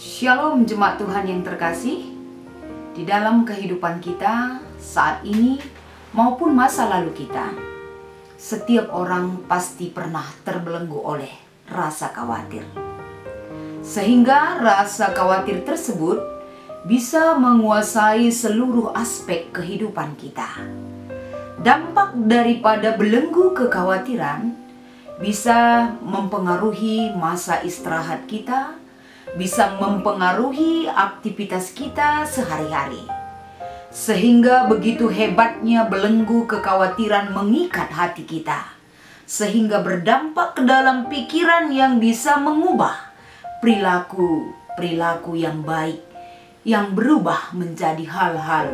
Shalom jemaat Tuhan yang terkasih. Di dalam kehidupan kita saat ini maupun masa lalu kita, setiap orang pasti pernah terbelenggu oleh rasa khawatir. Sehingga rasa khawatir tersebut bisa menguasai seluruh aspek kehidupan kita. Dampak daripada belenggu kekhawatiran bisa mempengaruhi masa istirahat kita, bisa mempengaruhi aktivitas kita sehari-hari. Sehingga begitu hebatnya belenggu kekhawatiran mengikat hati kita, sehingga berdampak ke dalam pikiran yang bisa mengubah perilaku yang baik, yang berubah menjadi hal-hal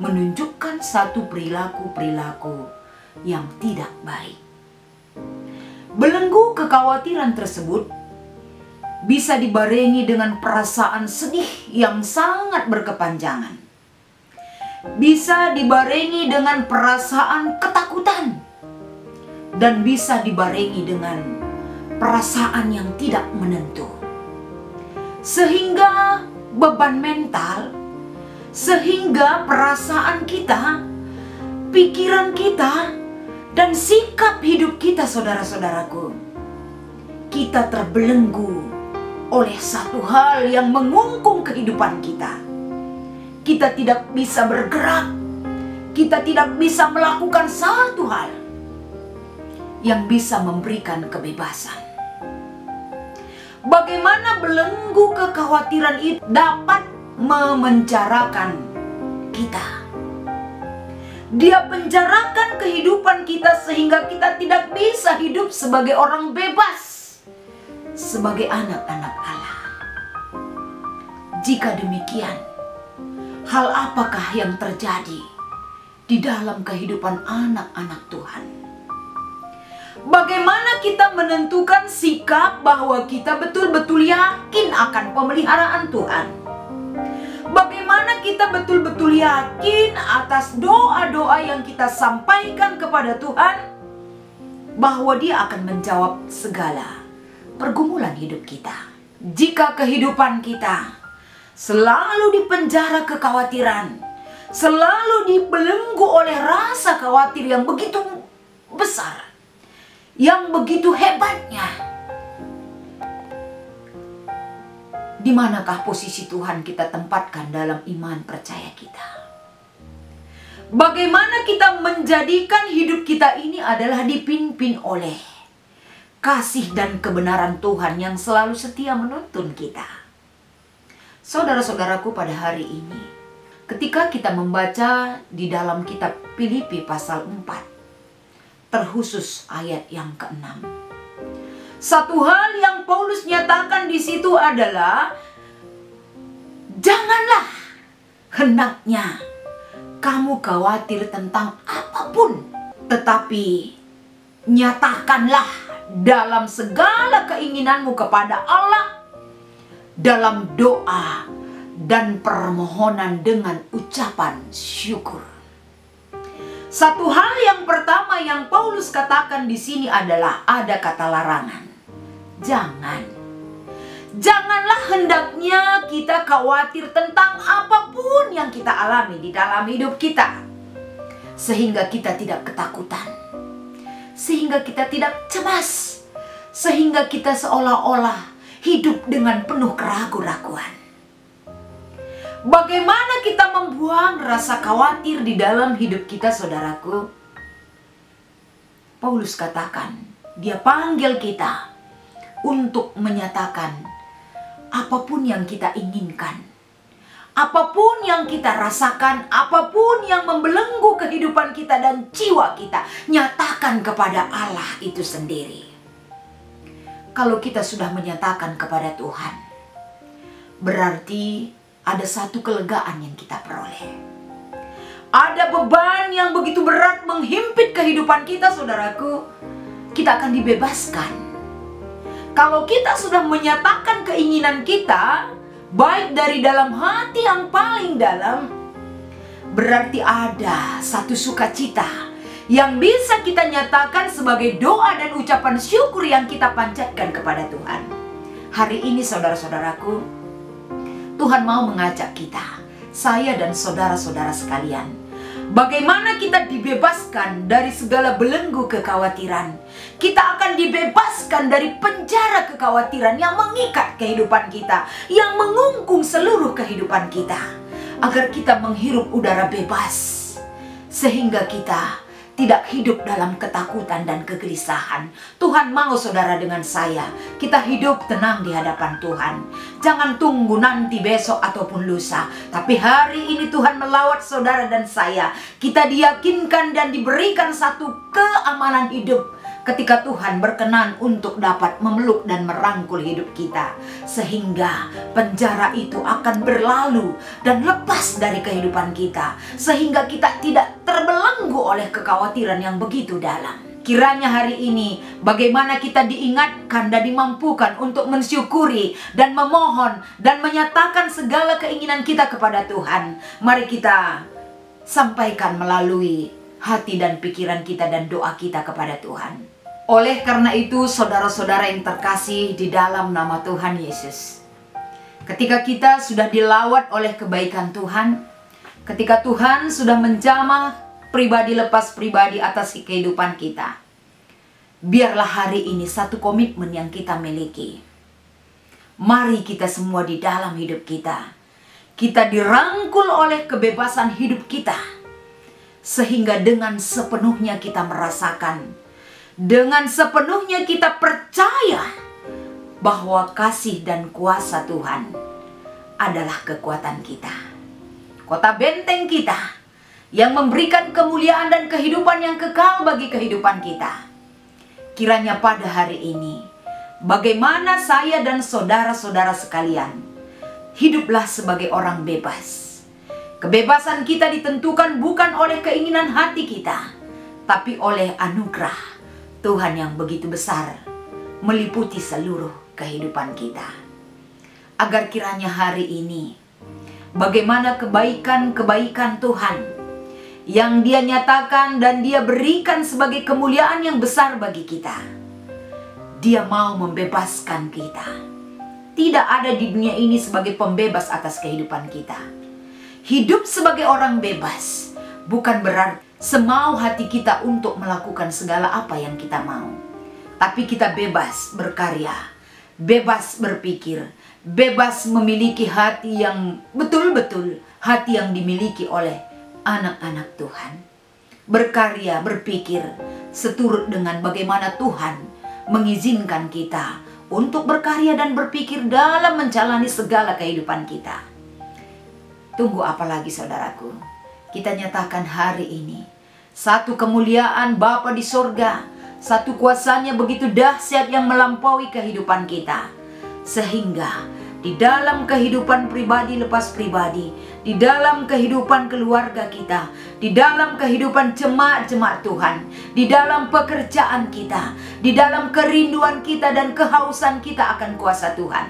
menunjukkan satu perilaku yang tidak baik. Belenggu kekhawatiran tersebut bisa dibarengi dengan perasaan sedih yang sangat berkepanjangan. Bisa dibarengi dengan perasaan ketakutan. Dan bisa dibarengi dengan perasaan yang tidak menentu. Sehingga beban mental, sehingga perasaan kita, pikiran kita, dan sikap hidup kita, saudara-saudaraku, kita terbelenggu oleh satu hal yang mengungkung kehidupan kita. Kita tidak bisa bergerak. Kita tidak bisa melakukan satu hal yang bisa memberikan kebebasan. Bagaimana belenggu kekhawatiran itu dapat memenjarakan kita? Dia penjarakan kehidupan kita sehingga kita tidak bisa hidup sebagai orang bebas, sebagai anak-anak Allah. Jika demikian, hal apakah yang terjadi di dalam kehidupan anak-anak Tuhan? Bagaimana kita menentukan sikap bahwa kita betul-betul yakin akan pemeliharaan Tuhan? Bagaimana kita betul-betul yakin atas doa-doa yang kita sampaikan kepada Tuhan, bahwa Dia akan menjawab segala pergumulan hidup kita? Jika kehidupan kita selalu dipenjara kekhawatiran, selalu dibelenggu oleh rasa khawatir yang begitu besar, yang begitu hebatnya, di manakah posisi Tuhan kita tempatkan dalam iman percaya kita? Bagaimana kita menjadikan hidup kita ini adalah dipimpin oleh kasih dan kebenaran Tuhan yang selalu setia menuntun kita? Saudara-saudaraku, pada hari ini, ketika kita membaca di dalam kitab Filipi pasal 4, terkhusus ayat yang ke-6, satu hal yang Paulus nyatakan di situ adalah, janganlah hendaknya kamu khawatir tentang apapun, tetapi nyatakanlah dalam segala keinginanmu kepada Allah dalam doa dan permohonan dengan ucapan syukur. Satu hal yang pertama yang Paulus katakan di sini adalah ada kata larangan. Janganlah hendaknya kita khawatir tentang apapun yang kita alami di dalam hidup kita, sehingga kita tidak ketakutan, sehingga kita tidak cemas, sehingga kita seolah-olah hidup dengan penuh keraguan-raguan. Bagaimana kita membuang rasa khawatir di dalam hidup kita, saudaraku? Paulus katakan, dia panggil kita untuk menyatakan apapun yang kita inginkan, apapun yang kita rasakan, apapun yang membelenggu kehidupan kita dan jiwa kita, nyatakan kepada Allah itu sendiri. Kalau kita sudah menyatakan kepada Tuhan, berarti ada satu kelegaan yang kita peroleh. Ada beban yang begitu berat menghimpit kehidupan kita, saudaraku, kita akan dibebaskan. Kalau kita sudah menyatakan keinginan kita, baik dari dalam hati yang paling dalam, berarti ada satu sukacita yang bisa kita nyatakan sebagai doa dan ucapan syukur yang kita panjatkan kepada Tuhan. Hari ini, saudara-saudaraku, Tuhan mau mengajak kita, saya dan saudara-saudara sekalian, bagaimana kita dibebaskan dari segala belenggu kekhawatiran. Kita akan dibebaskan dari penjara kekhawatiran yang mengikat kehidupan kita, yang mengungkung seluruh kehidupan kita, agar kita menghirup udara bebas, sehingga kita tidak hidup dalam ketakutan dan kegelisahan. Tuhan mau saudara dengan saya, kita hidup tenang di hadapan Tuhan. Jangan tunggu nanti besok ataupun lusa, tapi hari ini Tuhan melawat saudara dan saya. Kita diyakinkan dan diberikan satu keamanan hidup ketika Tuhan berkenan untuk dapat memeluk dan merangkul hidup kita, sehingga penjara itu akan berlalu dan lepas dari kehidupan kita, sehingga kita tidak terbelenggu oleh kekhawatiran yang begitu dalam. Kiranya hari ini bagaimana kita diingatkan dan dimampukan untuk mensyukuri dan memohon dan menyatakan segala keinginan kita kepada Tuhan. Mari kita sampaikan melalui hati dan pikiran kita dan doa kita kepada Tuhan. Oleh karena itu, saudara-saudara yang terkasih di dalam nama Tuhan Yesus, ketika kita sudah dilawat oleh kebaikan Tuhan, ketika Tuhan sudah menjamah pribadi lepas pribadi atas kehidupan kita, biarlah hari ini satu komitmen yang kita miliki. Mari kita semua di dalam hidup kita, kita dirangkul oleh kebebasan hidup kita, sehingga dengan sepenuhnya kita merasakan, dengan sepenuhnya kita percaya bahwa kasih dan kuasa Tuhan adalah kekuatan kita, kota benteng kita, yang memberikan kemuliaan dan kehidupan yang kekal bagi kehidupan kita. Kiranya pada hari ini, bagaimana saya dan saudara-saudara sekalian, hiduplah sebagai orang bebas. Kebebasan kita ditentukan bukan oleh keinginan hati kita, tapi oleh anugerah Tuhan yang begitu besar, meliputi seluruh kehidupan kita. Agar kiranya hari ini, bagaimana kebaikan-kebaikan Tuhan yang Dia nyatakan dan Dia berikan sebagai kemuliaan yang besar bagi kita. Dia mau membebaskan kita. Tidak ada di dunia ini sebagai pembebas atas kehidupan kita. Hidup sebagai orang bebas bukan berarti semau hati kita untuk melakukan segala apa yang kita mau. Tapi kita bebas berkarya, bebas berpikir, bebas memiliki hati yang betul-betul hati yang dimiliki oleh anak-anak Tuhan. Berkarya, berpikir seturut dengan bagaimana Tuhan mengizinkan kita untuk berkarya dan berpikir dalam menjalani segala kehidupan kita. Tunggu apa lagi saudaraku? Kita nyatakan hari ini satu kemuliaan Bapa di sorga, satu kuasanya begitu dahsyat yang melampaui kehidupan kita, sehingga di dalam kehidupan pribadi lepas pribadi, di dalam kehidupan keluarga kita, di dalam kehidupan jemaat-jemaat Tuhan, di dalam pekerjaan kita, di dalam kerinduan kita dan kehausan kita akan kuasa Tuhan,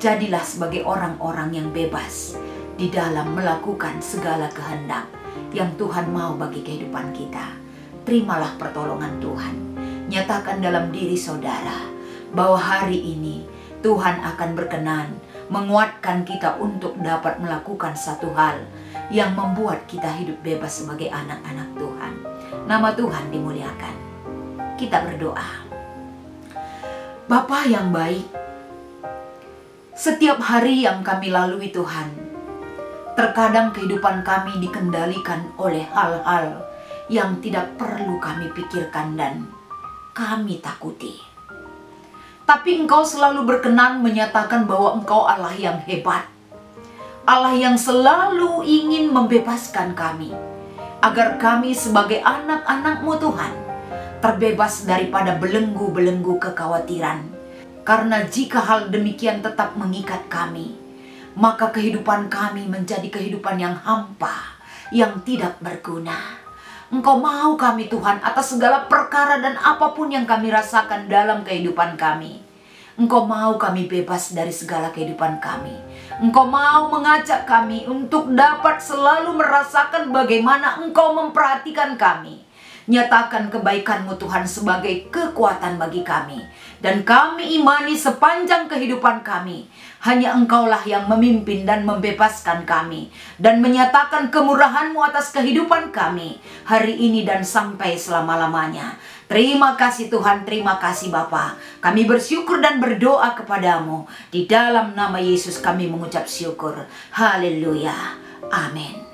jadilah sebagai orang-orang yang bebas di dalam melakukan segala kehendak yang Tuhan mau bagi kehidupan kita. Terimalah pertolongan Tuhan. Nyatakan dalam diri saudara bahwa hari ini Tuhan akan berkenan menguatkan kita untuk dapat melakukan satu hal yang membuat kita hidup bebas sebagai anak-anak Tuhan. Nama Tuhan dimuliakan. Kita berdoa. Bapa yang baik, setiap hari yang kami lalui Tuhan, terkadang kehidupan kami dikendalikan oleh hal-hal yang tidak perlu kami pikirkan dan kami takuti. Tapi Engkau selalu berkenan menyatakan bahwa Engkau Allah yang hebat, Allah yang selalu ingin membebaskan kami, agar kami sebagai anak-anak-Mu Tuhan terbebas daripada belenggu-belenggu kekhawatiran. Karena jika hal demikian tetap mengikat kami, maka kehidupan kami menjadi kehidupan yang hampa, yang tidak berguna. Engkau mau kami Tuhan atas segala perkara dan apapun yang kami rasakan dalam kehidupan kami. Engkau mau kami bebas dari segala kehidupan kami. Engkau mau mengajak kami untuk dapat selalu merasakan bagaimana Engkau memperhatikan kami. Nyatakan kebaikan-Mu Tuhan sebagai kekuatan bagi kami. Dan kami imani sepanjang kehidupan kami, hanya Engkaulah yang memimpin dan membebaskan kami, dan menyatakan kemurahan-Mu atas kehidupan kami, hari ini dan sampai selama-lamanya. Terima kasih Tuhan, terima kasih Bapa. Kami bersyukur dan berdoa kepadamu. Di dalam nama Yesus kami mengucap syukur. Haleluya. Amin.